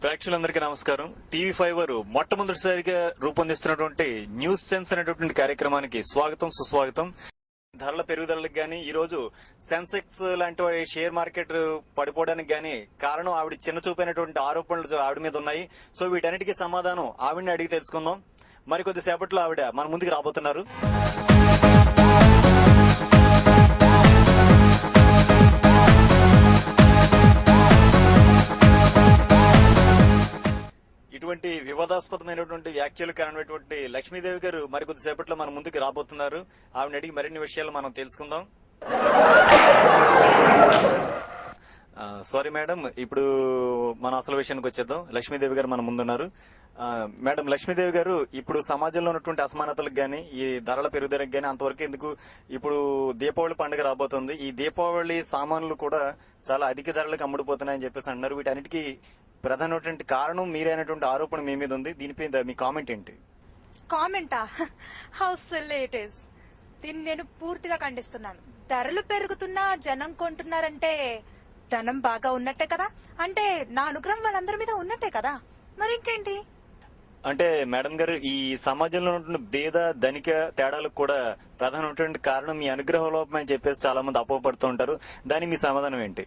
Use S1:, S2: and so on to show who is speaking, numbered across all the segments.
S1: ప్రేక్షకులందరికీ నమస్కారం. టీవీ5 వారు మొట్టమొదటిసారిగా రూపొందిస్తున్నటువంటి న్యూస్ సెన్స్ అనేటువంటి కార్యక్రమానికి స్వాగతం, సుస్వాగతం. ధరల పెరుగుదలకు గానీ, ఈ రోజు సెన్సెక్స్ లాంటి షేర్ మార్కెట్ పడిపోవడానికి గానీ కారణం ఆవిడ చిన్న చూపైనటువంటి ఆరోపణలు ఆవిడ మీద ఉన్నాయి. సో వీటన్నిటికీ సమాధానం ఆవిడని అడిగి తెలుసుకుందాం. మరికొద్ది సేపట్లో ఆవిడ మన ముందుకు రాబోతున్నారు. ఇటువంటి వివాదాస్పదమైనటువంటి వ్యాఖ్యలు కారణమైనటువంటి లక్ష్మీదేవి గారు మరికొద్ది సేపట్లో మన ముందుకు రాబోతున్నారు. ఆవిడ అడిగి మరిన్ని విషయాలు మనం తెలుసుకుందాం. సారీ మేడం, ఇప్పుడు మన అసలు విషయానికి వచ్చేద్దాం. లక్ష్మీదేవి గారు మన ముందున్నారు. మేడం లక్ష్మీదేవి గారు, ఇప్పుడు సమాజంలో ఉన్నటువంటి అసమానతలకు గానీ, ఈ ధరల పెరుగుదలకు గానీ అంతవరకు ఎందుకు, ఇప్పుడు దీపావళి పండుగ రాబోతుంది. ఈ దీపావళి సామాన్లు కూడా చాలా అధిక ధరలకు అమ్ముడుపోతున్నాయని చెప్పేసి అన్నారు. వీటన్నిటికీ ప్రధానమైనటువంటి కారణం మీరైనటువంటి ఆరోపణ మీ మీద ఉంది. దీనిపై మీ కామెంట్ ఏంటి?
S2: కామెంటా? How silly it is. దీన్ని నేను పూర్తిగా ఖండిస్తున్నాను. ధరలు పెరుగుతున్నా జనం కొంటున్నారంటే ధనం బాగా ఉన్నట్టే కదా, అంటే నా అనుగ్రహం వాళ్ళందరి మీద ఉన్నట్టే కదా, మరి ఇంకేంటి?
S1: అంటే మేడం గారు, ఈ సమాజంలో ఉన్న భేద ధనిక తేడాలకు కూడా ప్రధానమైనటువంటి కారణం మీ అనుగ్రహ లోపం అని చెప్పేసి చాలా మంది అపోహపడుతూ ఉంటారు. దానికి మీ సమాధానం ఏంటి?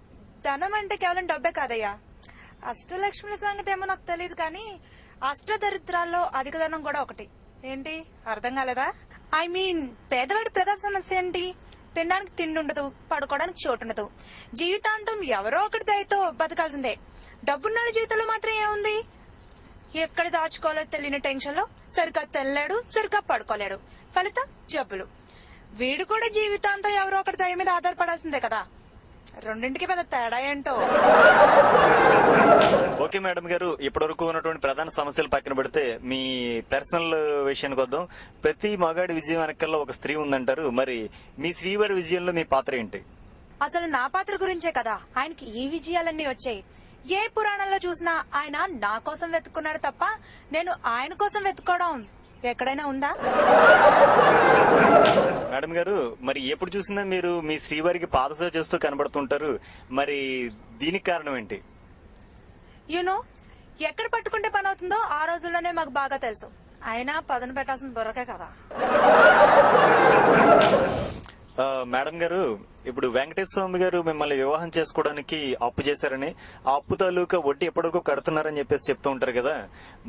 S2: ధనం అంటే కేవలం డబ్బే కాదయ్యా. అష్టలక్ష్మి సంగతి ఏమో నాకు తెలియదు, కానీ అష్టదరిద్రాల్లో అధిక ధనం కూడా ఒకటి. ఏంటి అర్థం కాలేదా? ఐ మీన్ పేదవాడి ప్రధాన సమస్య ఏంటి? తినడానికి తిండి ఉండదు, పడుకోవడానికి చోటు ఉండదు, జీవితాంతం ఎవరో ఒకటి దయతో బతకాల్సిందే. డబ్బున్న జీవితంలో మాత్రం ఏముంది? ఎక్కడ దాచుకోవాలో తెలియని టెన్షన్ లో సరిగ్గా తెల్లాడు, సరిగ్గా పడుకోలేడు, ఫలితం జబ్బులు. వీడు కూడా జీవితాంతం ఎవరో ఒకటి దయ మీద ఆధారపడాల్సిందే కదా. రెండింటికి పెద్ద తేడా ఏంటో.
S1: ఓకే మేడం గారు, ఇప్పటివరకు ఉన్నటువంటి ప్రధాన సమస్యలు పక్కన పెడితే మీ పర్సనల్ విషయానికి వద్దాం. ప్రతి మగాడి విజయం వెనకాల ఒక స్త్రీ ఉందంటారు. మరి మీ శ్రీవారి విజయంలో మీ పాత్ర ఏంటి?
S2: అసలు నా పాత్ర గురించే కదా ఆయనకి ఈ విజయాలన్నీ వచ్చాయి. ఏ పురాణంలో చూసినా ఆయన నా కోసం వెతుక్కున్నాడు తప్ప నేను ఆయన కోసం వెతుక్కోవడం ఎక్కడైనా ఉందా?
S1: మేడం గారు, మరి ఎప్పుడు చూసినా మీరు మీ శ్రీవారికి పాదసేవ చేస్తూ కనబడుతుంటారు. మరి దీనికి కారణం ఏంటి?
S2: యూనో, ఎక్కడ పట్టుకుంటే పని అవుతుందో ఆ రోజుల్లోనే మాకు బాగా తెలుసు. అయినా పదను పెట్టాల్సిన బుర్రకే కదా.
S1: మేడం గారు, ఇప్పుడు వెంకటేశ్వర స్వామి గారు మిమ్మల్ని వివాహం చేసుకోవడానికి అప్పు చేశారని, ఆ అప్పు తాలూకా వడ్డీ ఎప్పటికో కడుతున్నారని చెప్పేసి చెప్తూ ఉంటారు కదా.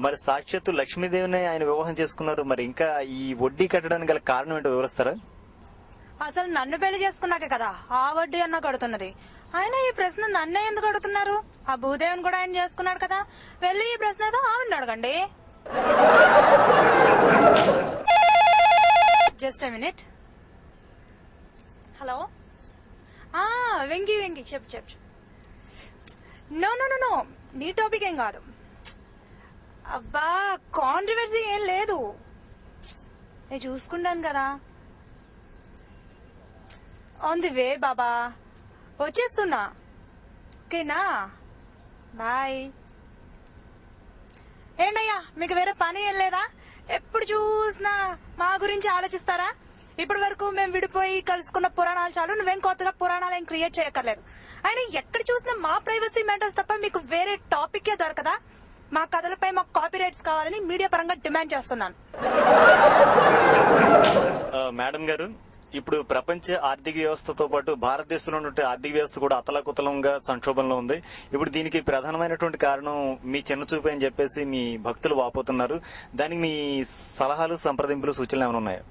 S1: మరి సాక్షాత్తు లక్ష్మీదేవిని ఆయన వివాహం చేసుకున్నారు. మరి ఇంకా ఈ వడ్డీ కట్టడానికి గల కారణం ఏంటో వివరిస్తారా?
S2: అసలు నన్ను పెళ్లి చేసుకున్నాకే కదా ఆ వడ్డీ అన్న కడుతున్నది. ఆయన ఈ ప్రశ్న నన్నే ఎందుకు అడుగుతున్నారు? ఆ భూదేవిని కూడా ఆయన చేసుకున్నాడు కదా. వెళ్ళి ఈ ప్రశ్న ఏదో ఆవిడ అడగండి. Just a minute. Hello, Venky Venky, చెప్పు. నో నో నో నో, నీ టాపిక్ ఏం కాదు. అబ్బా, కాంట్రవర్సీ ఏం లేదు, నేను చూసుకుంటాను కదా. ఆన్ ది వే బాబా, వచ్చేస్తున్నా. ఓకేనా, బాయ్. ఏంటయ్యా, మీకు వేరే పని ఏం లేదా? ఎప్పుడు చూసినా మా గురించి ఆలోచిస్తారా? ఇప్పటి వరకు మేము విడిపోయి కలుసుకున్న పురాణాలు చాలు, నువ్వేం కొత్తగా పురాణాలు ఏం క్రియేట్ చేయక్కర్లేదు. అయినా ఎక్కడ చూసినా మా ప్రైవసీ మ్యాటర్స్ తప్ప మీకు వేరే టాపికే దొరకదా? మా కథలపై మాకు కాపీ రైట్స్ కావాలని మీడియా పరంగా డిమాండ్ చేస్తున్నాను.
S1: మేడం గారు, ఇప్పుడు ప్రపంచ ఆర్థిక వ్యవస్థతో పాటు భారతదేశంలో ఉన్న ఆర్థిక వ్యవస్థ కూడా అతలాకుతలంగా సంక్షోభంలో ఉంది. ఇప్పుడు దీనికి ప్రధానమైనటువంటి కారణం మీ చిన్న చూపు అని చెప్పేసి మీ భక్తులు వాపోతున్నారు. దానికి మీ సలహాలు, సంప్రదింపులు, సూచనలు ఏమైనా ఉన్నాయా?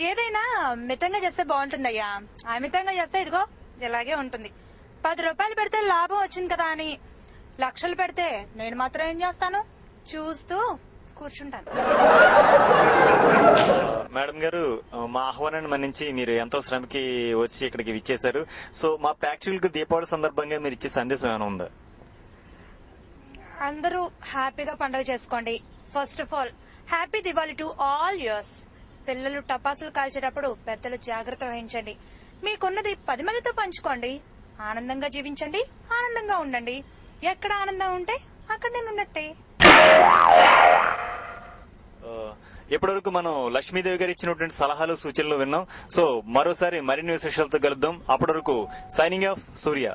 S2: ఏదైనా మితంగా చేస్తే బాగుంటుందయ్యా. అమితంగా చేస్తే ఇదిగో ఇలాగే ఉంటుంది. 10 రూపాయలు పెడితే లాభం వచ్చింది కదా అని లక్షలు పెడితే నేను మాత్రం ఏం చేస్తాను? చూస్తూ కూర్చుంటాను.
S1: మేడం గారు, మా ఆహ్వానాన్ని మన్నించి మీరు ఎంతో శ్రమకి వచ్చి ఇక్కడికి విచ్చేశారు. సో మా ప్రేక్షకులకు దీపావళి సందర్భంగా మీరు ఇచ్చే సందేశం ఏమైనా ఉందా?
S2: అందరూ హ్యాపీగా పండుగ చేసుకోండి. First of all happy Diwali to all years. పిల్లలు టపాసులు కాల్చేటప్పుడు పెద్దలు జాగ్రత్త వహించండి. మీకున్నది 10 మందితో పంచుకోండి. ఆనందంగా జీవించండి, ఆనందంగా ఉండండి. ఎక్కడ ఆనందం ఉంటే అక్కడ నేను ఉన్నట్టే.
S1: ఇప్పటివరకు మనం లక్ష్మీదేవి గారు ఇచ్చినటువంటి సలహాలు, సూచనలు విన్నాం. సో మరోసారి మరిన్ని విశేషాలతో కలుద్దాం. అప్పటి వరకు సైనింగ్ ఆఫ్, సూర్య.